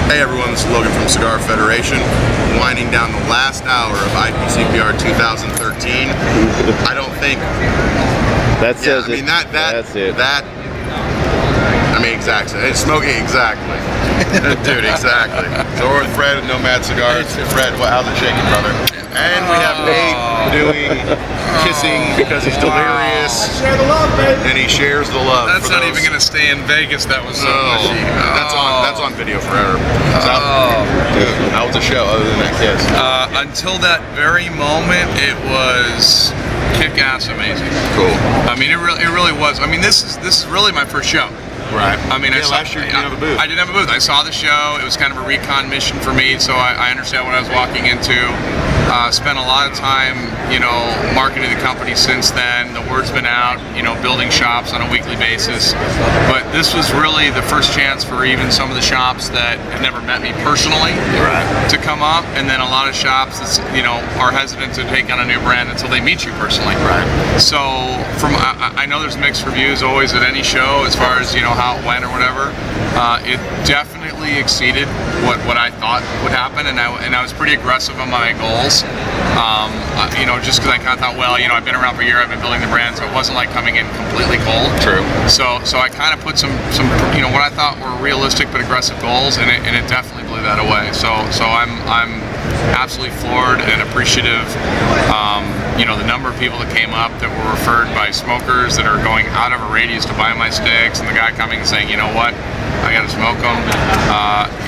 Hey everyone, this is Logan from Cigar Federation, winding down the last hour of IPCPR 2013. I don't think that says I mean, that's it. I mean, exactly. It's smoking exactly. Dude, exactly. So we're with Fred at Nomad Cigars. Fred, how's it shaking, brother? And we have Nate doing kissing because he's delirious. Share the love, baby. And he shares the love. That's not even gonna stay in Vegas. That was so mushy. That's on video forever. Dude, how was the show other than that kiss? Until that very moment, it was kick-ass amazing. Cool. I mean, it really was. I mean, this is really my first show. Right. I mean, last year you didn't have a booth. I didn't have a booth. I saw the show. It was kind of a recon mission for me, so I understand what I was walking into. Spent a lot of time, marketing the company since then. The word's been out, building shops on a weekly basis. But this was really the first chance for even some of the shops that had never met me personally to come up, and then a lot of shops that are hesitant to take on a new brand until they meet you personally. Right. So I know there's mixed reviews always at any show as far as how it went or whatever. It definitely exceeded what I thought would happen, and I was pretty aggressive on my goals. Just because I kind of thought, well, I've been around for a year, I've been building the brand, so it wasn't like coming in completely cold. True. So I kind of put some what I thought were realistic but aggressive goals, and it definitely blew that away. So I'm absolutely floored and appreciative. The number of people that came up that were referred by smokers that are going out of a radius to buy my sticks, and the guy coming and saying, you know what, I got to smoke them.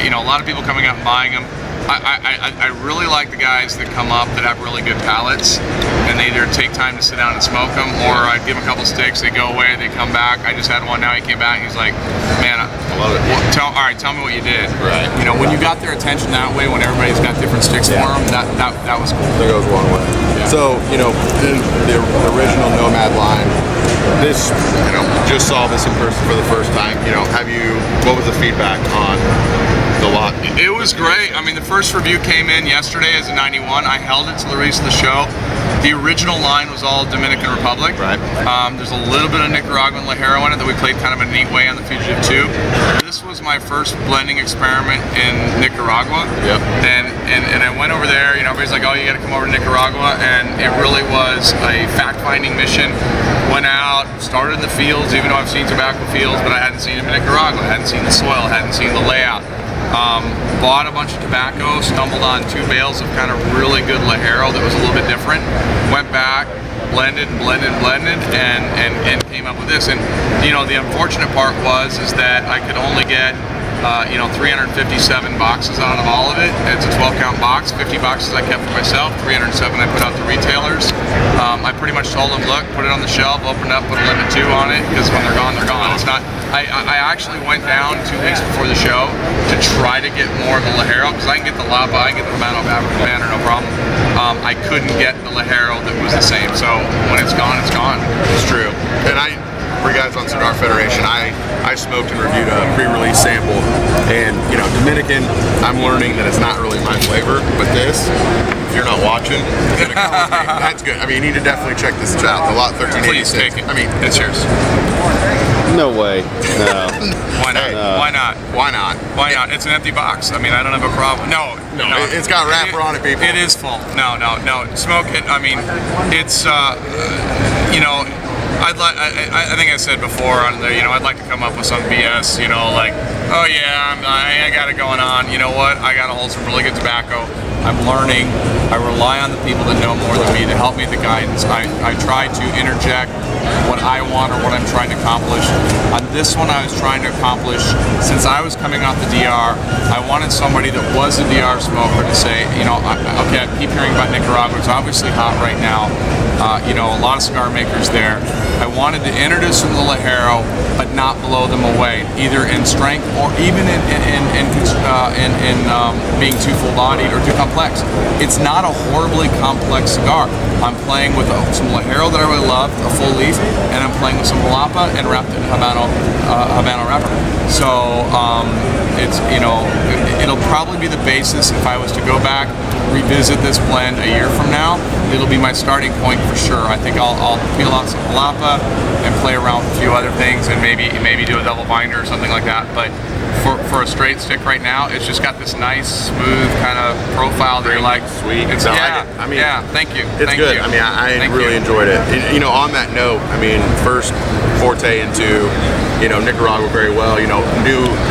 A lot of people coming up and buying them. I really like the guys that come up that have really good palates, and they either take time to sit down and smoke them, or I give them a couple sticks, they go away, they come back. I just had one now, he came back, and he's like, man, I love it. All right, tell me what you did. Right. When you got their attention that way, when everybody's got different sticks for them, that was cool. That goes a long way. Yeah. So, in the original Nomad line, this, just saw this in person for the first time. What was the feedback on the lot? It was great. I mean, the first review came in yesterday as a 91. I held it till the release of the show. The original line was all Dominican Republic. Right. There's a little bit of Nicaraguan Ligero in it that we played kind of a neat way on the Fugitive 2. This was my first blending experiment in Nicaragua. Yep. And I went over there, everybody's like, oh, you gotta come over to Nicaragua, and it really was a fact-finding mission. Went out, started in the fields, even though I've seen tobacco fields, but I hadn't seen them in Nicaragua. I hadn't seen the soil, hadn't seen the layout. Bought a bunch of tobacco, stumbled on 2 bales of kind of really good Ligero that was a little bit different. Went back, blended, and came up with this. And the unfortunate part was that I could only get 357 boxes out of all of it. It's a 12-count box. 50 boxes I kept for myself. 307 I put out to retailers. I pretty much told them, look, put it on the shelf, open it up, put a limit 2 on it, because when they're gone, they're gone. It's not. I actually went down 2 weeks before the show to try to get more of the Ligero, because I can get the Lapa, I can get the Habano Banner, no problem. I couldn't get the Ligero that was the same. So when it's gone, it's gone. It's true. And for you guys on Cigar Federation, I smoked and reviewed a pre-release sample, and Dominican, I'm learning that it's not really my flavor, but this, if you're not watching, that's good. I mean, you need to definitely check this out. The lot 1386. Please take it. I mean, it's yours. No way. No. Why not? No. Why not? Why not? Why not? It's an empty box. I mean, I don't have a problem. No. It's got wrapper on it, people. It is full. No. Smoke it. I mean, it's I think I said before on the, I'd like to come up with some BS, like, oh yeah, I got it going on. You know what? I got to hold some really good tobacco. I'm learning. I rely on the people that know more than me to help me with the guidance. I try to interject what I want or what I'm trying to accomplish. On this one, I was trying to accomplish, since I was coming off the DR, I wanted somebody that was a DR smoker to say, okay, I keep hearing about Nicaragua. It's obviously hot right now. A lot of cigar makers there. I wanted to introduce them to the Ligero, but not blow them away, either in strength or even in being too full-bodied or too complex. It's not a horribly complex cigar. I'm playing with some Ligero that I really love, a full leaf, and I'm playing with some Lapa and wrapped in Habano wrapper. So it's it'll probably be the basis if I was to go back revisit this blend a year from now, it'll be my starting point for sure. I think I'll peel off some palapa and play around with a few other things, and maybe do a double binder or something like that. But for a straight stick right now, it's just got this nice, smooth kind of profile that you're like, sweet. It's, yeah, I mean, yeah. Thank you. It's thank good. You. I mean, I really enjoyed it. You know, on that note, I mean, first forte into, you know, Nicaragua very well. You know,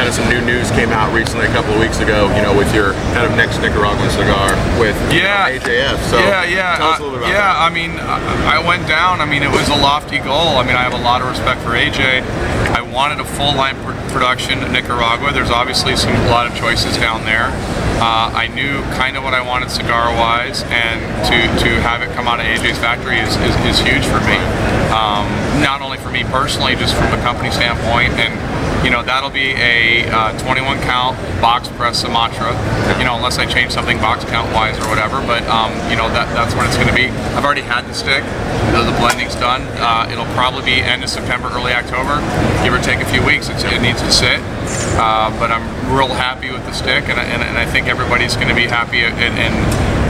some new news came out recently a couple of weeks ago. You know, with your kind of next Nicaraguan cigar with AJF. So tell us a little bit about that. I mean, I went down. I mean, it was a lofty goal. I mean, I have a lot of respect for AJ. I wanted a full line production in Nicaragua. There's obviously a lot of choices down there. I knew kind of what I wanted cigar-wise, and to have it come out of AJ's factory is huge for me. Not only for me personally, just from a company standpoint, and you know, that'll be a 21 count box press Sumatra. You know, unless I change something box count wise or whatever, but you know, that's what it's going to be. I've already had the stick. The blending's done. It'll probably be end of September, early October, give or take a few weeks. It needs to sit, but I'm real happy with the stick, and I think everybody's going to be happy in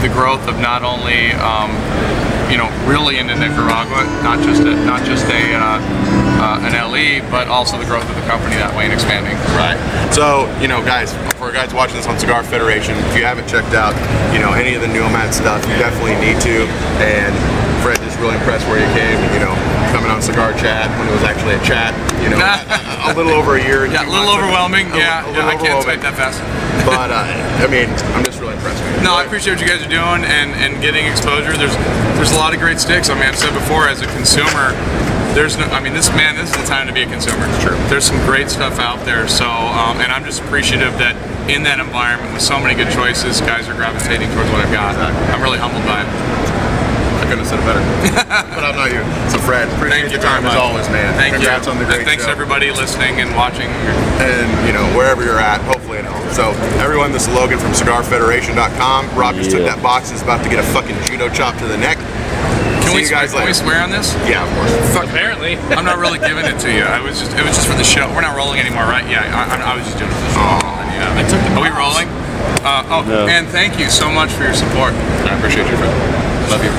the growth of not only you know, really into Nicaragua, not just an LE, but also the growth of the company that way and expanding. Right. So, you know, guys, for guys watching this on Cigar Federation, if you haven't checked out, you know, any of the Nomad stuff, you definitely need to. And Fred just really impressed where you came, you know, coming on Cigar Chat when it was actually a chat, you know, a little over a year. Yeah, a little overwhelming. I can't type that fast. But, I mean, I'm just really impressed with you. No, I appreciate what you guys are doing and getting exposure. There's a lot of great sticks. I mean, I've said before, as a consumer, this is the time to be a consumer. It's true. There's some great stuff out there. So, and I'm just appreciative that in that environment with so many good choices, guys are gravitating towards what I've got. Exactly. I'm really humbled by it. I couldn't have said it better. But I'm not you. So Fred, appreciate your time as always, man. Congrats on the great Thanks show. everybody listening and watching. And, you know, wherever you're at, hopefully at home. So, everyone, this is Logan from CigarFederation.com. Rob just took that box. He's about to get a fucking judo chop to the neck. Can we swear on this? Yeah, of course. Apparently. I'm not really giving it to you. It was just for the show. We're not rolling anymore, right? Yeah, I was just doing it for the show. Are we rolling? No. And thank you so much for your support. I appreciate you, friend. Love you.